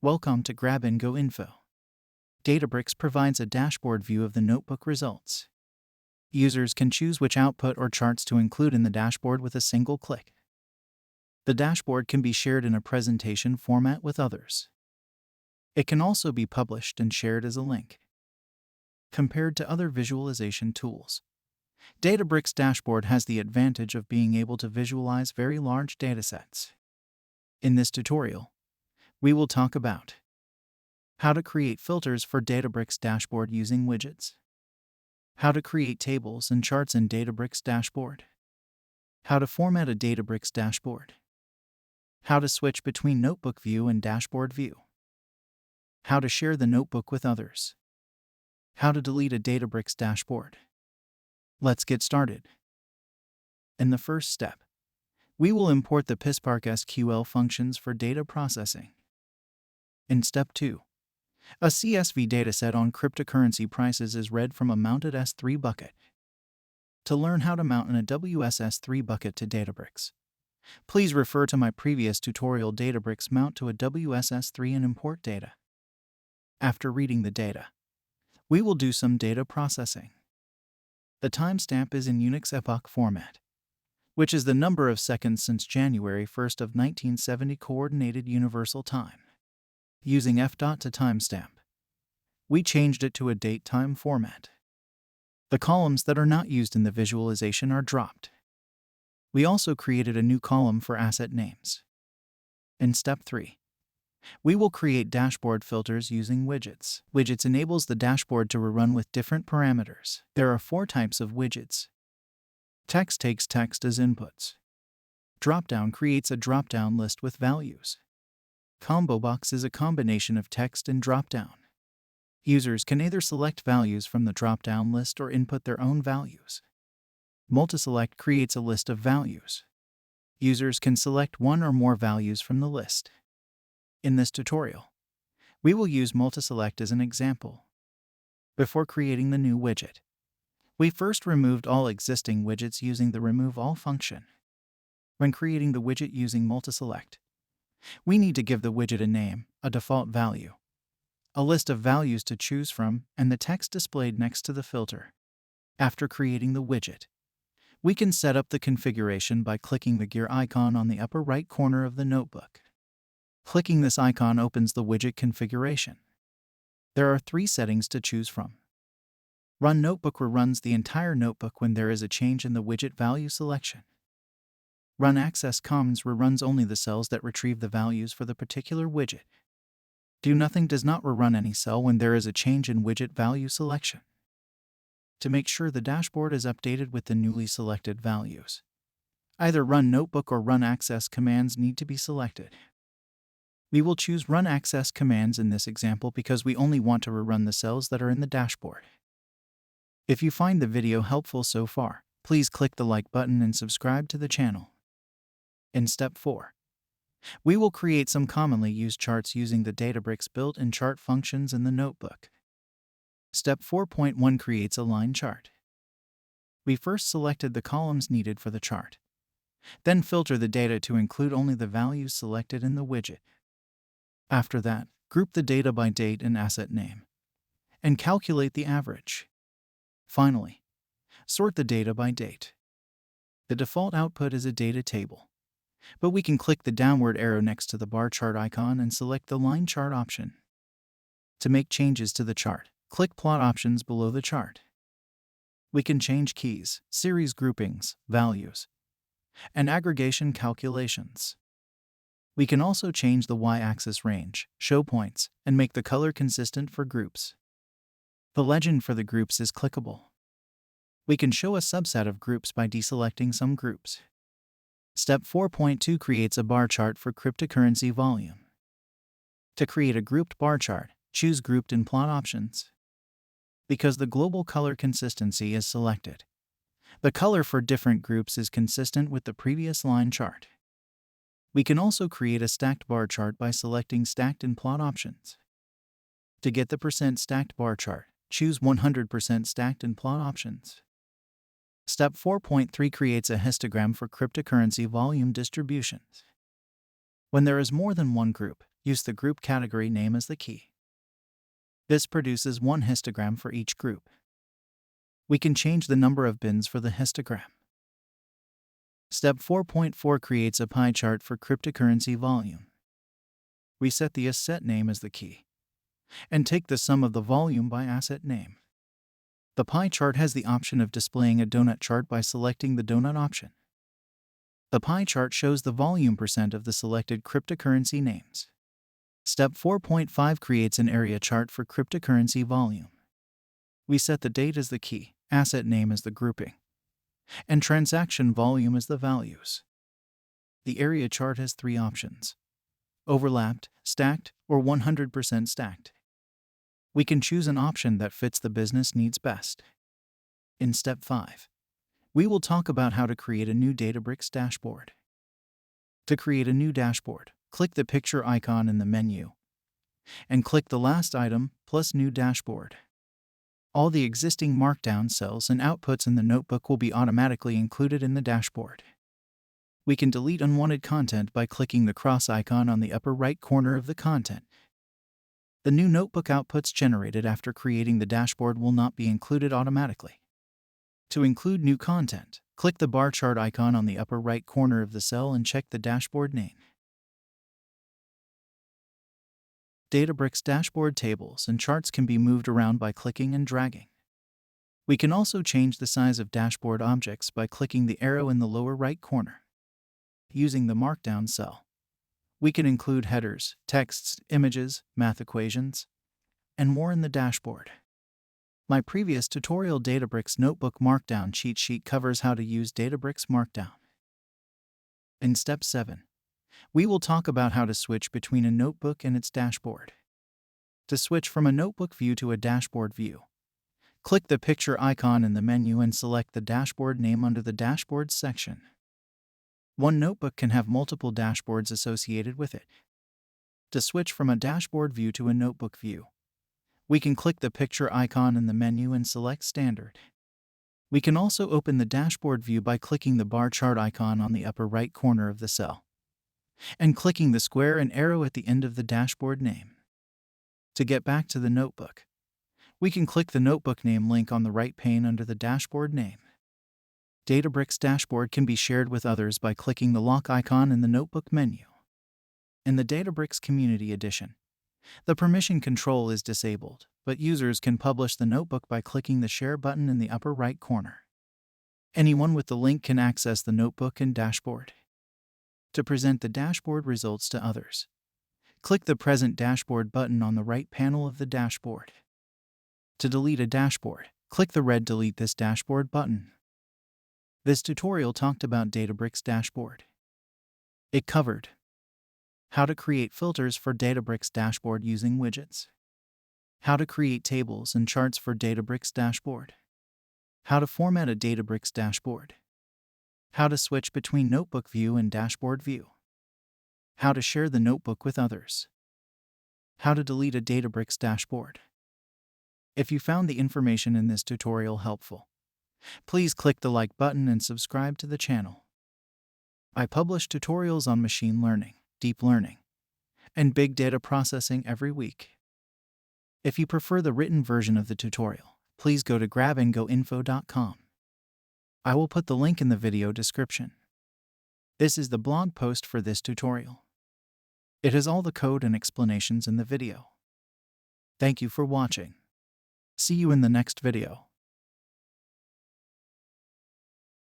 Welcome to Grab and Go Info. Databricks provides a dashboard view of the notebook results. Users can choose which output or charts to include in the dashboard with a single click. The dashboard can be shared in a presentation format with others. It can also be published and shared as a link. Compared to other visualization tools, Databricks dashboard has the advantage of being able to visualize very large datasets. In this tutorial, we will talk about how to create filters for Databricks dashboard using widgets, how to create tables and charts in Databricks dashboard, how to format a Databricks dashboard, how to switch between notebook view and dashboard view, how to share the notebook with others, how to delete a Databricks dashboard. Let's get started. In the first step, we will import the PySpark SQL functions for data processing. In step 2, a CSV dataset on cryptocurrency prices is read from a mounted S3 bucket. To learn how to mount an AWS S3 bucket to Databricks, please refer to my previous tutorial Databricks mount to AWS S3 and import data. After reading the data, we will do some data processing. The timestamp is in Unix epoch format, which is the number of seconds since January 1st of 1970 Coordinated Universal Time. Using f-dot to timestamp, we changed it to a date-time format. The columns that are not used in the visualization are dropped. We also created a new column for asset names. In step 3, we will create dashboard filters using widgets. Widgets enables the dashboard to run with different parameters. There are 4 types of widgets. Text takes text as inputs. Dropdown creates a dropdown list with values. Combo box is a combination of text and dropdown. Users can either select values from the dropdown list or input their own values. Multiselect creates a list of values. Users can select one or more values from the list. In this tutorial, we will use multiselect as an example. Before creating the new widget, we first removed all existing widgets using the remove all function. When creating the widget using multiselect, we need to give the widget a name, a default value, a list of values to choose from, and the text displayed next to the filter. After creating the widget, we can set up the configuration by clicking the gear icon on the upper right corner of the notebook. Clicking this icon opens the widget configuration. There are 3 settings to choose from. Run Notebook reruns the entire notebook when there is a change in the widget value selection. Run Access Commons reruns only the cells that retrieve the values for the particular widget. Do Nothing does not rerun any cell when there is a change in widget value selection. To make sure the dashboard is updated with the newly selected values, either Run Notebook or Run Access commands need to be selected. We will choose Run Access commands in this example because we only want to rerun the cells that are in the dashboard. If you find the video helpful so far, please click the like button and subscribe to the channel. In step 4, we will create some commonly used charts using the Databricks built-in chart functions in the notebook. Step 4.1 creates a line chart. We first selected the columns needed for the chart, then filter the data to include only the values selected in the widget. After that, group the data by date and asset name, and calculate the average. Finally, sort the data by date. The default output is a data table, but we can click the downward arrow next to the bar chart icon and select the line chart option. To make changes to the chart, click plot options below the chart. We can change keys, series groupings, values, and aggregation calculations. We can also change the y-axis range, show points, and make the color consistent for groups. The legend for the groups is clickable. We can show a subset of groups by deselecting some groups. Step 4.2 creates a bar chart for cryptocurrency volume. To create a grouped bar chart, choose Grouped in Plot options. Because the global color consistency is selected, the color for different groups is consistent with the previous line chart. We can also create a stacked bar chart by selecting Stacked in Plot options. To get the % stacked bar chart, choose 100% stacked in Plot options. Step 4.3 creates a histogram for cryptocurrency volume distributions. When there is more than one group, use the group category name as the key. This produces one histogram for each group. We can change the number of bins for the histogram. Step 4.4 creates a pie chart for cryptocurrency volume. We set the asset name as the key and take the sum of the volume by asset name. The pie chart has the option of displaying a donut chart by selecting the donut option. The pie chart shows the volume percent of the selected cryptocurrency names. Step 4.5 creates an area chart for cryptocurrency volume. We set the date as the key, asset name as the grouping, and transaction volume as the values. The area chart has three options: overlapped, stacked, or 100% stacked. We can choose an option that fits the business needs best. In Step 5, we will talk about how to create a new Databricks dashboard. To create a new dashboard, click the picture icon in the menu and click the last item plus New Dashboard. All the existing markdown cells and outputs in the notebook will be automatically included in the dashboard. We can delete unwanted content by clicking the cross icon on the upper right corner of the content. The new notebook outputs generated after creating the dashboard will not be included automatically. To include new content, click the bar chart icon on the upper right corner of the cell and check the dashboard name. Databricks dashboard tables and charts can be moved around by clicking and dragging. We can also change the size of dashboard objects by clicking the arrow in the lower right corner. Using the markdown cell, we can include headers, texts, images, math equations, and more in the dashboard. My previous tutorial Databricks Notebook Markdown cheat sheet covers how to use Databricks Markdown. In Step 7, we will talk about how to switch between a notebook and its dashboard. To switch from a notebook view to a dashboard view, click the picture icon in the menu and select the dashboard name under the Dashboards section. One notebook can have multiple dashboards associated with it. To switch from a dashboard view to a notebook view, we can click the picture icon in the menu and select Standard. We can also open the dashboard view by clicking the bar chart icon on the upper right corner of the cell and clicking the square and arrow at the end of the dashboard name. To get back to the notebook, we can click the notebook name link on the right pane under the dashboard name. Databricks dashboard can be shared with others by clicking the lock icon in the notebook menu. In the Databricks Community Edition, the permission control is disabled, but users can publish the notebook by clicking the share button in the upper right corner. Anyone with the link can access the notebook and dashboard. To present the dashboard results to others, click the Present Dashboard button on the right panel of the dashboard. To delete a dashboard, click the red Delete this dashboard button. This tutorial talked about Databricks dashboard. It covered how to create filters for Databricks dashboard using widgets, how to create tables and charts for Databricks dashboard, how to format a Databricks dashboard, how to switch between notebook view and dashboard view, how to share the notebook with others, how to delete a Databricks dashboard. If you found the information in this tutorial helpful, please click the like button and subscribe to the channel. I publish tutorials on machine learning, deep learning, and big data processing every week. If you prefer the written version of the tutorial, please go to grabandgoinfo.com. I will put the link in the video description. This is the blog post for this tutorial. It has all the code and explanations in the video. Thank you for watching. See you in the next video.